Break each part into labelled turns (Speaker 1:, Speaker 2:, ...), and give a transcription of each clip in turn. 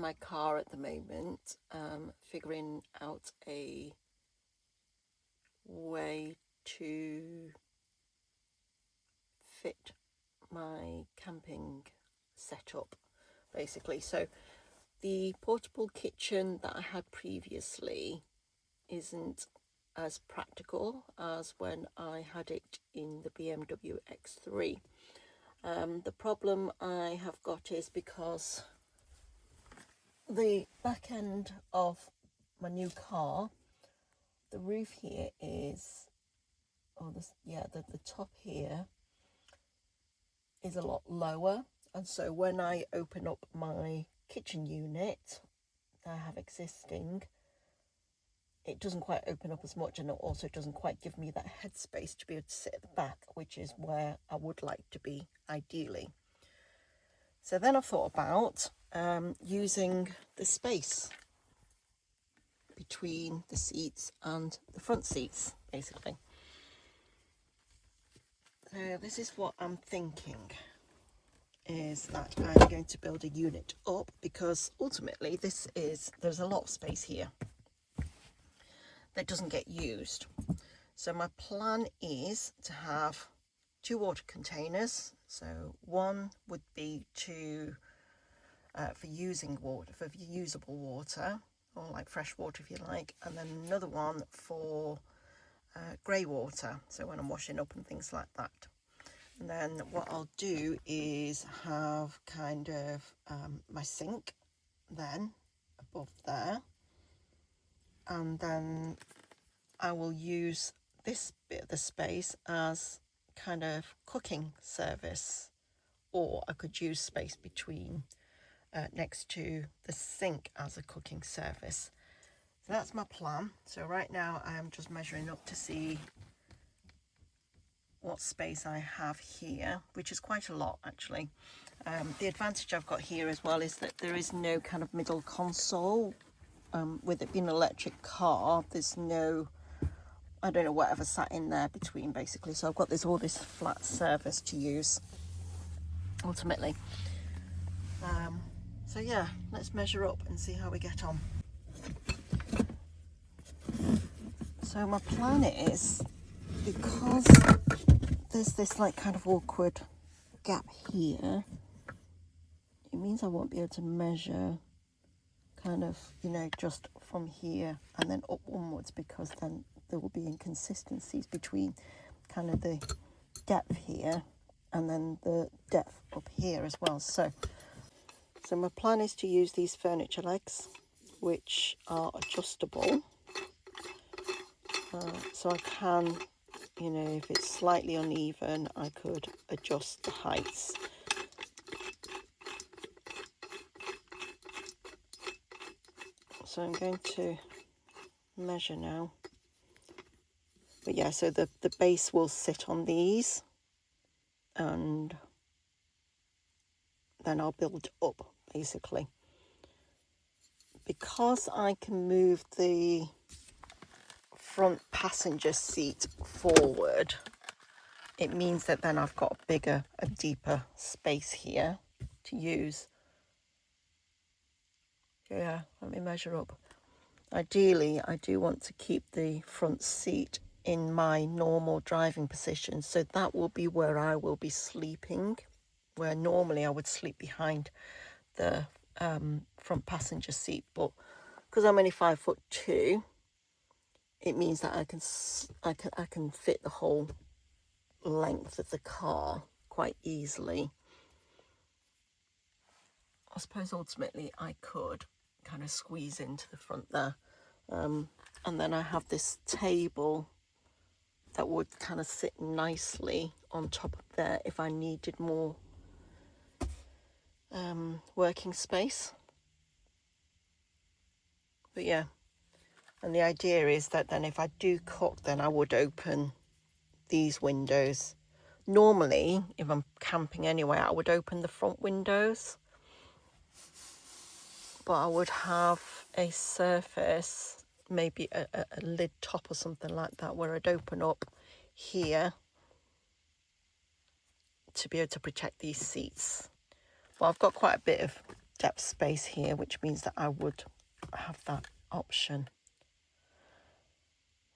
Speaker 1: my car at the moment, figuring out a way to fit my camping setup, basically. So the portable kitchen that I had previously isn't as practical as when I had it in the BMW X3. The problem I have got is because the back end of my new car, the roof here is, the top here is a lot lower, and so when I open up my kitchen unit that I have existing, it doesn't quite open up as much, and it also doesn't quite give me that headspace to be able to sit at the back, which is where I would like to be ideally. So then I thought about using the space between the seats and the front seats, basically. So this is what I'm thinking, is that I'm going to build a unit up, because ultimately there's a lot of space here that doesn't get used. So my plan is to have 2 water containers. So one would be for usable water, or like fresh water if you like, and then another one for grey water, so when I'm washing up and things like that. And then what I'll do is have kind of my sink then above there, and then I will use this bit of the space as kind of cooking service, or I could use space between next to the sink as a cooking service. So that's my plan. So right now I am just measuring up to see what space I have here, which is quite a lot actually. The advantage I've got here as well is that there is no kind of middle console. With it being an electric car, there's no, I don't know, whatever sat in there between, basically. So I've got all this flat surface to use ultimately. So yeah, let's measure up and see how we get on. So my plan is, because there's this like kind of awkward gap here, it means I won't be able to measure kind of, just from here and then up onwards, because then there will be inconsistencies between kind of the depth here and then the depth up here as well. So my plan is to use these furniture legs, which are adjustable. So I can, if it's slightly uneven, I could adjust the heights. So I'm going to measure now. But yeah, so the base will sit on these, and then I'll build up, basically. Because I can move the front passenger seat forward, it means that then I've got a deeper space here to use. Yeah, let me measure up. Ideally, I do want to keep the front seat in my normal driving position, so that will be where I will be sleeping, where normally I would sleep behind the front passenger seat. But because I'm only 5'2", it means that I can fit the whole length of the car quite easily. I suppose ultimately I could kind of squeeze into the front there, and then I have this table that would kind of sit nicely on top of there if I needed more working space. But yeah, and the idea is that then if I do cook, then I would open these windows. Normally, if I'm camping anyway, I would open the front windows, but I would have a surface, maybe a lid top or something like that, where I'd open up here to be able to protect these seats. Well, I've got quite a bit of depth space here, which means that I would have that option.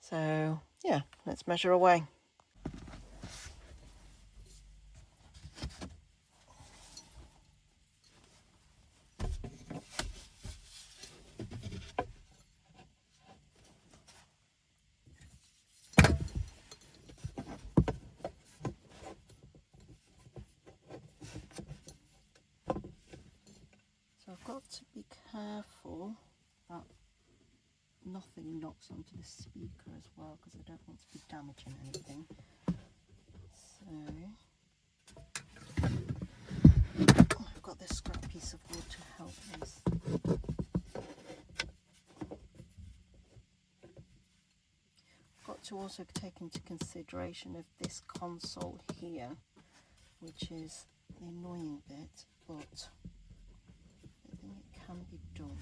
Speaker 1: So yeah, let's measure away. So I've got to be careful that nothing knocks onto the speaker as well, because I don't want to be damaging anything. So I've got this scrap piece of wood to help us. I've got to also take into consideration of this console here, which is the annoying bit, but I think it can be done.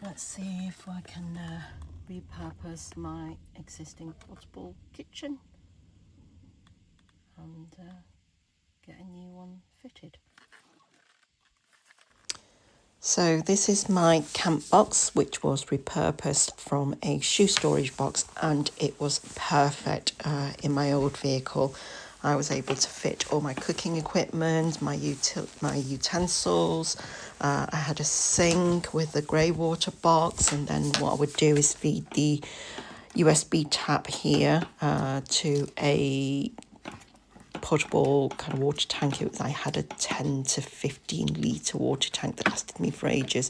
Speaker 1: Let's see if I can repurpose my existing portable kitchen and get a new one fitted. So this is my camp box, which was repurposed from a shoe storage box, and it was perfect in my old vehicle. I was able to fit all my cooking equipment, my utensils. I had a sink with a grey water box, and then what I would do is feed the USB tap here to a portable kind of water tank. I had a 10 to 15 litre water tank that lasted me for ages.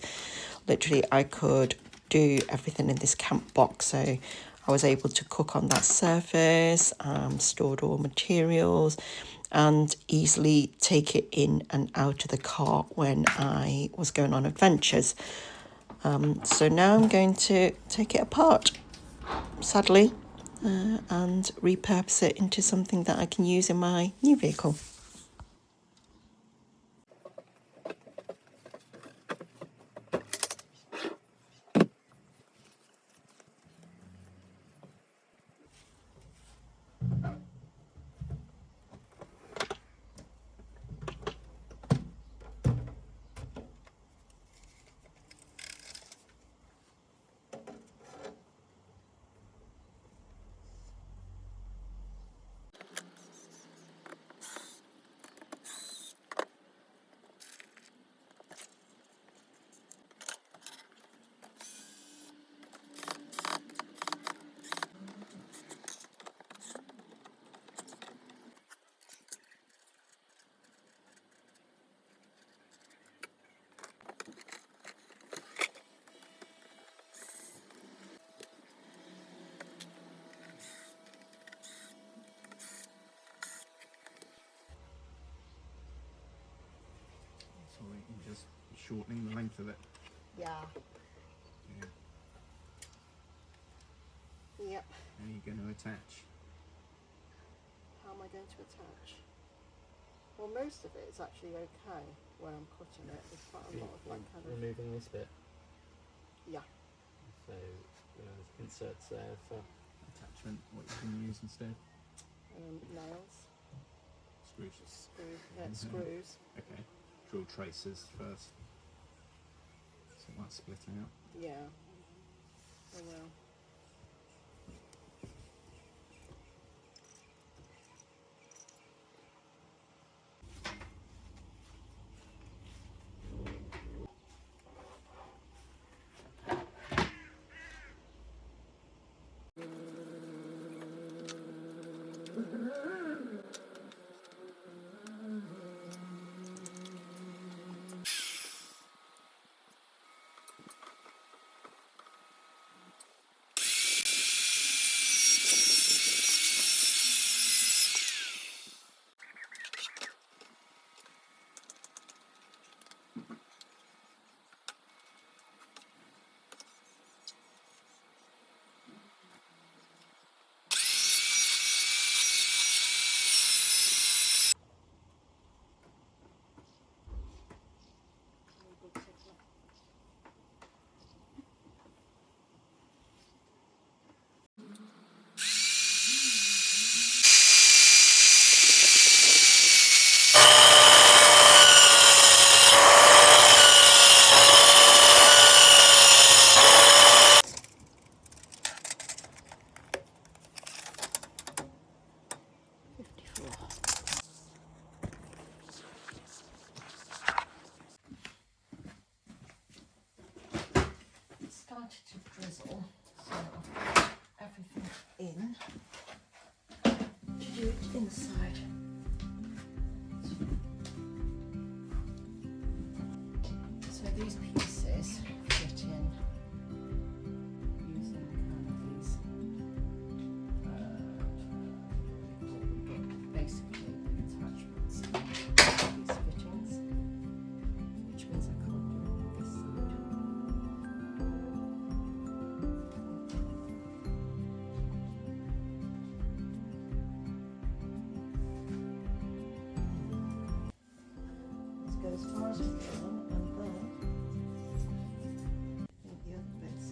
Speaker 1: Literally, I could do everything in this camp box, so I was able to cook on that surface, stored all materials, and easily take it in and out of the car when I was going on adventures. So now I'm going to take it apart, sadly, and repurpose it into something that I can use in my new vehicle.
Speaker 2: Sorry, you're just shortening the length of it.
Speaker 1: Yeah. Yep.
Speaker 2: How are you going to attach?
Speaker 1: How am I going to attach? Well, most of it is actually okay where I'm cutting it. There's quite a lot of like kind of...
Speaker 3: Removing this bit.
Speaker 1: Yeah.
Speaker 3: So there's inserts there for
Speaker 2: Attachment, what you can use instead?
Speaker 1: Nails.
Speaker 2: Screws.
Speaker 1: Screws.
Speaker 2: Okay. Drill tracers first. So that's splitting out.
Speaker 1: Yeah. Oh well. started to drizzle, so I've put everything in to do it inside. So these pieces fit in using kind of these, basically the attachments to these fittings, which means I can't do it on this side. Let's go as far as we can, and then make the other bits.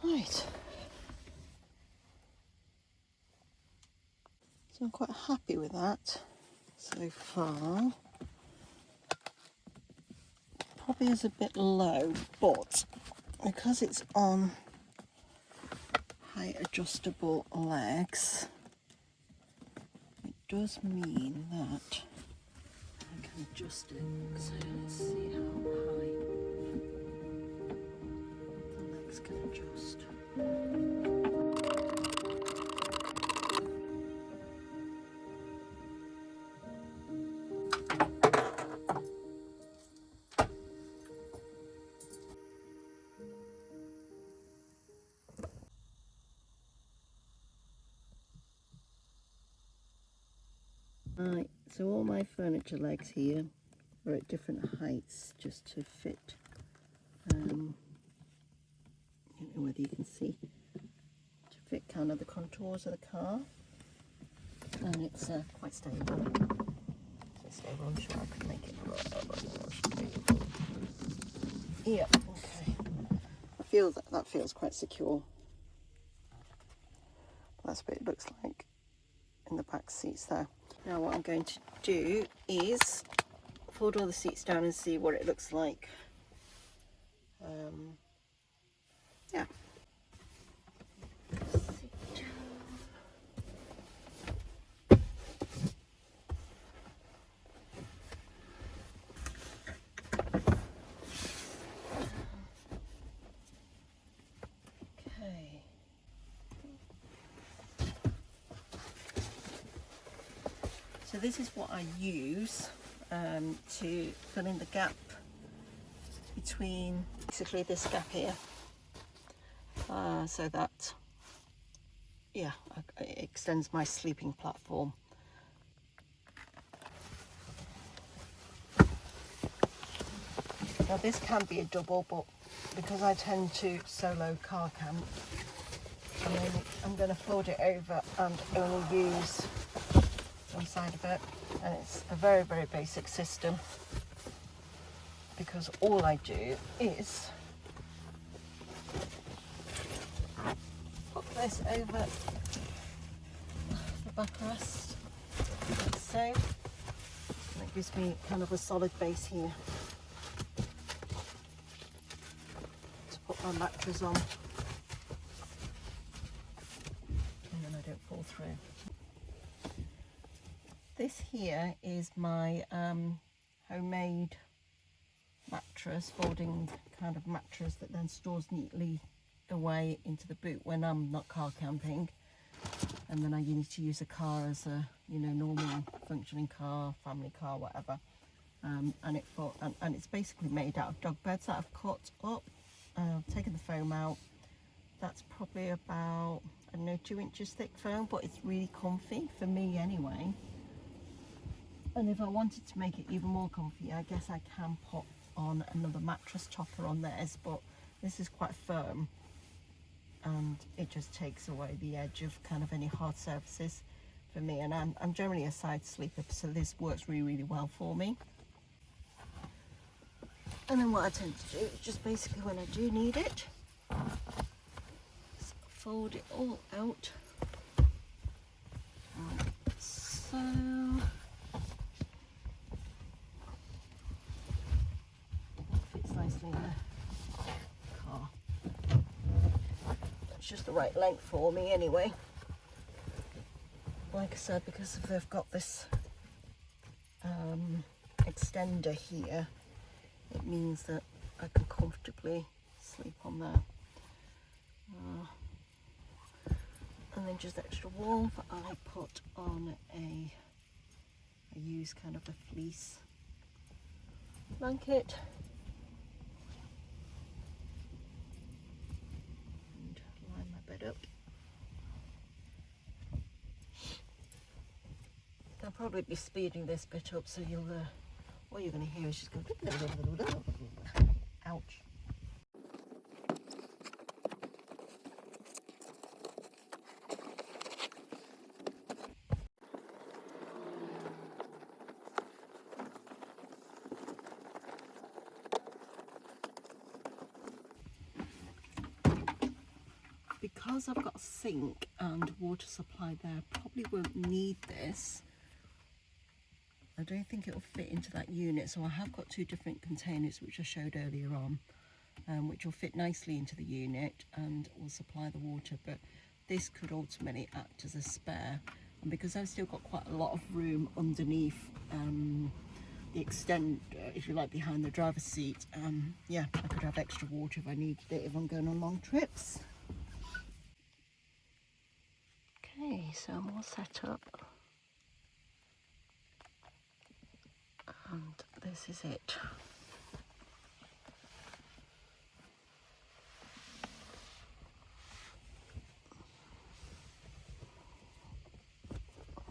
Speaker 1: Right. So I'm quite happy with that so far. Probably is a bit low, but because it's on height adjustable legs, it does mean that I can adjust it. So let's see how high the legs can adjust. Right, so all my furniture legs here are at different heights just to fit, I don't know whether you can see, to fit kind of the contours of the car, and it's quite stable. So stable, I'm sure I could make it more stable. Yeah, okay. I feel that feels quite secure. That's what it looks like in the back seats there. Now what I'm going to do is fold all the seats down and see what it looks like. Yeah. this is what I use to fill in the gap between basically this gap here, so that, yeah, it extends my sleeping platform. Now this can be a double, but because I tend to solo car camp, I'm going to fold it over and only use one side of it. And it's a very, very basic system, because all I do is put this over the backrest, like so. And that gives me kind of a solid base here to put my mattress on, and then I don't fall through. This here is my homemade mattress, folding kind of mattress that then stores neatly away into the boot when I'm not car camping, and then I need to use a car as a, you know, normal functioning car, family car, whatever. And it's basically made out of dog beds that I've cut up. I've taken the foam out. That's probably about, I don't know, 2 inches thick foam, but it's really comfy for me anyway. And if I wanted to make it even more comfy, I guess I can put on another mattress topper on theirs, but this is quite firm and it just takes away the edge of kind of any hard surfaces for me. And I'm generally a side sleeper, so this works really, really well for me. And then what I tend to do is just basically when I do need it, fold it all out like so. Fits nicely in the car. It's just the right length for me anyway. Like I said, because if they've got this extender here, it means that I can comfortably sleep on there. And then just extra warmth, I put on I use kind of a fleece blanket and line my bed up. I'll probably be speeding this bit up, so you'll what you're going to hear is just go ouch. Because I've got a sink and water supply there, I probably won't need this. I don't think it will fit into that unit, so I have got 2 different containers which I showed earlier on, which will fit nicely into the unit and will supply the water, but this could ultimately act as a spare. And because I've still got quite a lot of room underneath the extender, if you like, behind the driver's seat, yeah, I could have extra water if I needed it if I'm going on long trips. Okay, so I'm all set up. And this is it.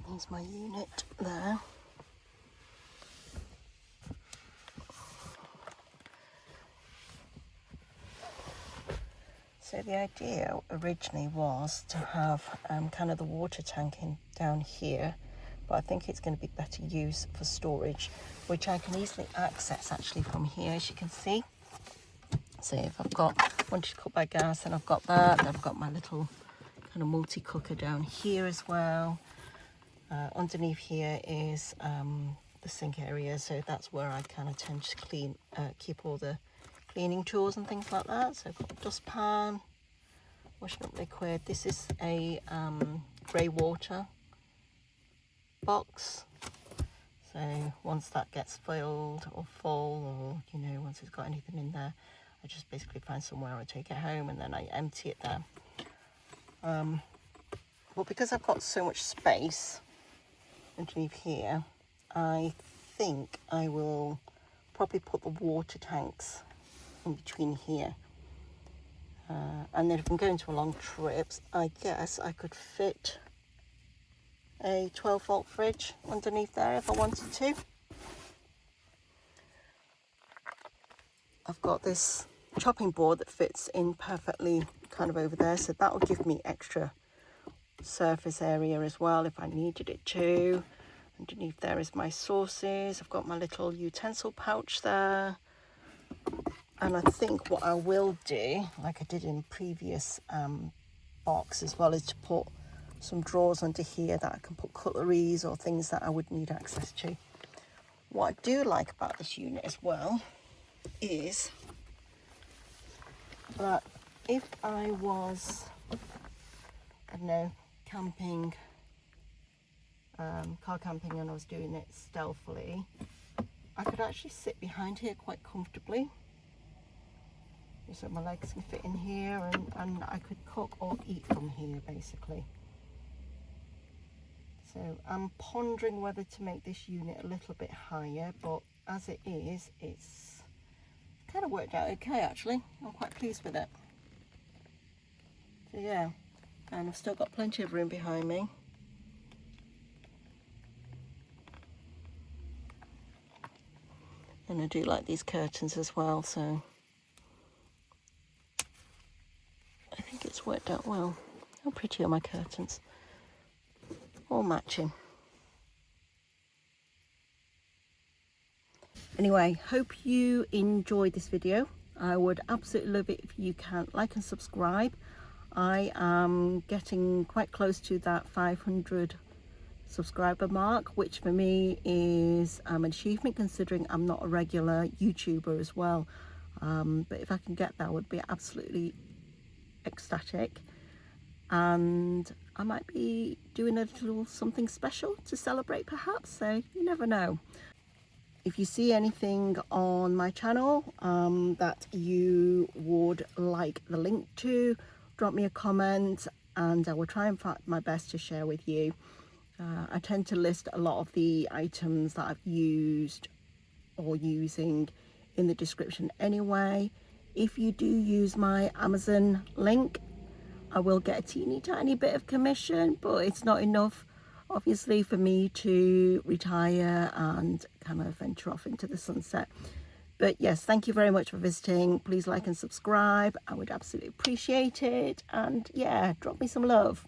Speaker 1: There's my unit there. So the idea originally was to have kind of the water tank down here, but I think it's going to be better use for storage, which I can easily access actually from here, as you can see. So if I've wanted to cook by gas, then I've got that. Then I've got my little kind of multi-cooker down here as well. Underneath here is the sink area, so that's where I kind of tend to keep all the cleaning tools and things like that. So I've got a dustpan, washing up liquid. This is a grey water box. So once that gets filled or full, or you know, once it's got anything in there, I just basically find somewhere I take it home and then I empty it there. But because I've got so much space, underneath here, I think I will probably put the water tanks in between here. And then if I'm going to long trips, I guess I could fit a 12-volt fridge underneath there if I wanted to. I've got this chopping board that fits in perfectly kind of over there, so that will give me extra surface area as well if I needed it to. Underneath there is my sauces. I've got my little utensil pouch there. And I think what I will do, like I did in previous box as well, is to put some drawers under here that I can put cutleries or things that I would need access to. What I do like about this unit as well is that if I was, I don't know, camping, car camping, and I was doing it stealthily, I could actually sit behind here quite comfortably. So my legs can fit in here, and I could cook or eat from here basically. So I'm pondering whether to make this unit a little bit higher, but as it is, it's kind of worked out okay actually. I'm quite pleased with it. So yeah, and I've still got plenty of room behind me. And I do like these curtains as well, so I think it's worked out well. How pretty are my curtains? All matching. Anyway, hope you enjoyed this video. I would absolutely love it if you can like and subscribe. I am getting quite close to that 500 subscriber mark, which for me is an achievement considering I'm not a regular YouTuber as well. But if I can get that, I would be absolutely ecstatic. And I might be doing a little something special to celebrate perhaps, so you never know. If you see anything on my channel that you would like the link to, drop me a comment and I will try and find my best to share with you. I tend to list a lot of the items that I've used or using in the description anyway. If you do use my Amazon link, I will get a teeny tiny bit of commission, but it's not enough obviously for me to retire and kind of venture off into the sunset. But yes, thank you very much for visiting. Please like and subscribe. I would absolutely appreciate it. And yeah, drop me some love.